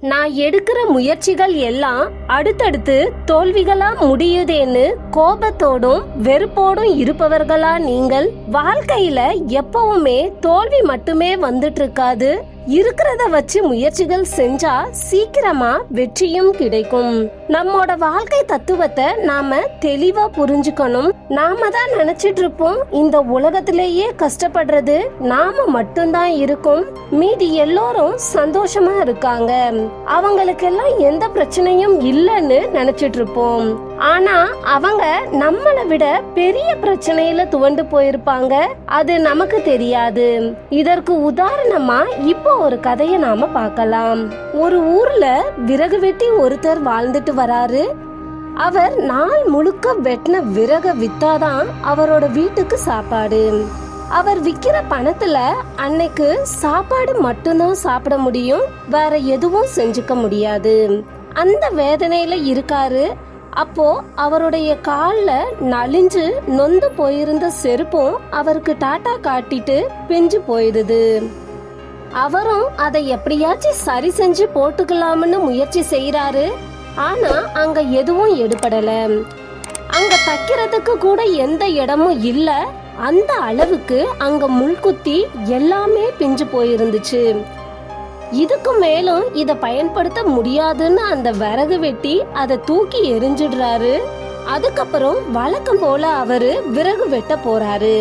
நான் எடுக்கிற முயற்சிகள் எல்லாம் அடுத்தடுத்து தோல்விகளா முடியுதேன்னு கோபத்தோடும் வெறுப்போடும் இருப்பவர்களா நீங்கள்? வாழ்க்கையில எப்பவுமே தோல்வி மட்டுமே வந்துட்டு இருக்காது. இருக்கிறத வச்சு முயற்சிகள் செஞ்சா சீக்கிரமா வெற்றியும் கிடைக்கும். நம்மோட வாழ்க்கை தத்துவத்தை நாம தெளிவா புரிஞ்சுக்கணும். நாம தான் நினைச்சிட்டு இருப்போம் இந்த உலகத்திலேயே கஷ்டப்படுறது நாம மட்டும்தான் இருக்கும், மீதி எல்லோரும் சந்தோஷமா இருக்காங்க, அவங்களுக்கெல்லாம் எந்த பிரச்சனையும் இல்லைன்னு நினைச்சிட்டு இருப்போம். ஆனா அவங்க நம்மளை விட பெரிய பிரச்சனையில துவண்டு போயிருப்பாங்க, அது நமக்கு தெரியாது. இதற்கு உதாரணமா இப்போ ஒரு கதையை நாம பார்க்கலாம். ஒரு ஊர்ல விறகு வெட்டி ஒருத்தர் வாழ்ந்துட்டு வராரு. அவர் நாள் முழுக்க வெட்டின விறக வித்தாதான் அவரோட வீட்டுக்கு சாப்பாடு. அவர் விக்கிற பணத்துல அன்னைக்கு சாப்பாடு மட்டும்தான் சாப்பிட முடியும், வேற எதுவும் செஞ்சுக்க முடியாது. அந்த வேதனையில இருக்காரு. அப்போ அவருடைய கால்ல நலிஞ்சு நொந்து போயிருந்த செருப்பும் அவருக்கு டாட்டா காட்டிட்டு பிஞ்சு போயிடுது. அவரும் அதை எப்படியாச்சும் சரி செஞ்சு போட்டுக்கலாம்னு முயற்சி செய்யறாரு. ஆனா அங்க எதுவும் எடுபடல. அங்க தைக்கிறதுக்கு கூட எந்த இடமும் இல்ல. அந்த அளவுக்கு அங்க முள்குத்தி எல்லாமே பிஞ்சு போயிருந்துச்சு. இதுக்கு மேலும் இத பயன்படுத்த முடியாதுன்னு அந்த விறகு வெட்டி அதை தூக்கி எரிஞ்சிடுறாரு. அதுக்கப்புறம் வழக்கம் போல அவரு விறகு வெட்ட போறாரு.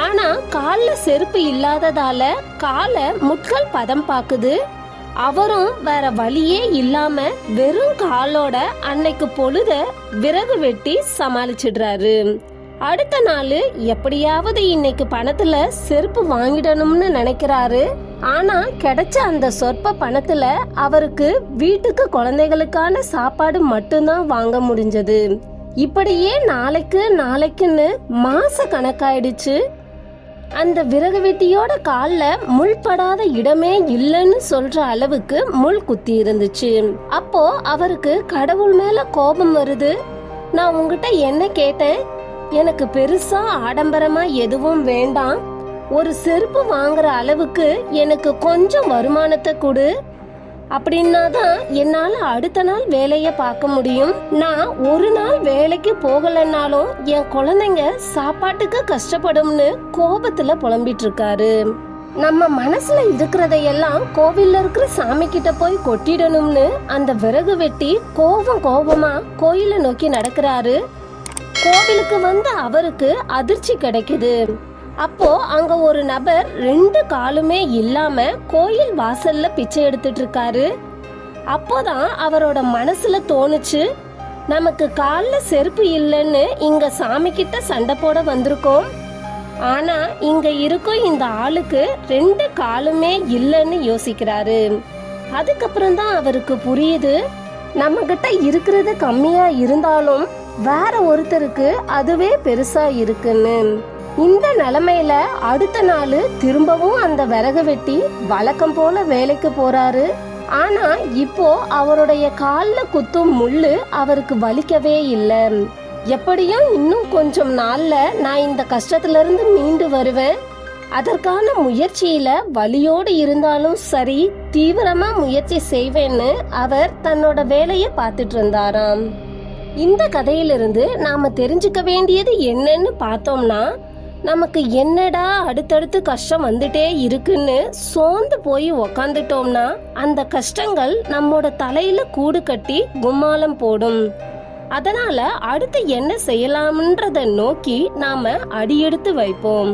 ஆனா கால்ல செருப்பு இல்லாததால காலை முட்கள் பதம் பாக்குது. அவரும் வேற வழியே இல்லாம வெறும் காலோட அன்னைக்கு பொழுத விறகு வெட்டி சமாளிச்சிடுறாரு. அடுத்த நாள் எப்படியாவது இன்னைக்கு பணத்துல செருப்பு வாங்கிடணும்னு நினைக்கிறாரு. ஆனா கிடைச்ச அந்த சொற்ப பணத்துல அவருக்கு வீட்டுக்கு குழந்தைகளுக்கான சாப்பாடு மட்டும்தான் வாங்க முடிஞ்சது. இப்படியே நாளைக்குன்னு மாச கணக்காயிடுச்சு. அந்த விறகு வெட்டியோட கால்ல முள் படாத இடமே இல்லைன்னு சொல்ற அளவுக்கு முள் குத்தி இருந்துச்சு. அப்போ அவருக்கு கடவுள் மேல கோபம் வருது. நான் உங்ககிட்ட என்ன கேட்டேன்? எனக்கு பெருசா ஆடம்பரமா எதுவும் வேண்டாம், ஒரு செருப்பு வாங்குற அளவுக்கு எனக்கு கொஞ்சம் வருமானத்தை கொடு, அப்படின்னாதான் என்னால அடுத்த நாள் வேலைய பார்க்க முடியும். நான் ஒரு நாள் வேலைக்கு போகலன்னாலும் என் குழந்தைங்க சாப்பாட்டுக்கு கஷ்டப்படும்னு கோபத்துல புலம்பிட்டு இருக்காரு. நம்ம மனசுல இருக்கிறதையெல்லாம் கோவில்ல இருக்கிற சாமி கிட்ட போய் கொட்டிடணும்னு அந்த விறகு வெட்டி கோபமா கோயிலை நோக்கி நடக்கிறாரு. கோவிலுக்கு வந்து அவருக்கு அதிர்ச்சி கிடைக்குது. அப்போ அங்க ஒரு நபர் 2 காலுமே இல்லாம கோயில் வாசல்ல பிச்சை எடுத்துட்டு இருக்காரு. அப்போதான் அவரோட மனசுல தோணுச்சு, நமக்கு கால்ல செருப்பு இல்லைன்னு இங்க சாமி கிட்ட சண்டை போட வந்திருக்கோம், ஆனா இங்க இருக்கும் இந்த ஆளுக்கு 2 காலுமே இல்லைன்னு யோசிக்கிறாரு. அதுக்கப்புறம் தான் அவருக்கு புரியுது, நம்ம கிட்ட இருக்கிறது கம்மியா இருந்தாலும் வேற ஒருத்தருக்கு அதுவே பெருசா இருக்குன்னு. இந்த நிலைமையில அடுத்த நாள் திரும்பவும் அந்த விறகு வெட்டி வழக்கம் போல வேலைக்கு போறாரு. ஆனா இப்போ அவருடைய கால்ல குத்தும் முள்ளு அவருக்கு வலிக்கவே இல்லை. எப்படியும் இன்னும் கொஞ்சம் நாள்ல நான் இந்த கஷ்டத்துல இருந்து மீண்டு வருவேன், அதற்கான முயற்சியில வலியோடு இருந்தாலும் சரி தீவிரமா முயற்சி செய்வேன்னு அவர் தன்னோட வேலைய பார்த்துட்டு இருந்தாராம். இந்த கதையிலிருந்து நாம தெரிஞ்சுக்க வேண்டியது என்னன்னு பார்த்தோம்னா, நமக்கு என்னடா அடுத்தடுத்து கஷ்டம் வந்துட்டே இருக்குன்னு சோர்ந்து போய் உக்காந்துட்டோம்னா அந்த கஷ்டங்கள் நம்மோட தலையில கூடு கட்டி கும்மாளம் போடும். அதனால அடுத்து என்ன செய்யலாம்ன்றத நோக்கி நாம அடியெடுத்து வைப்போம்.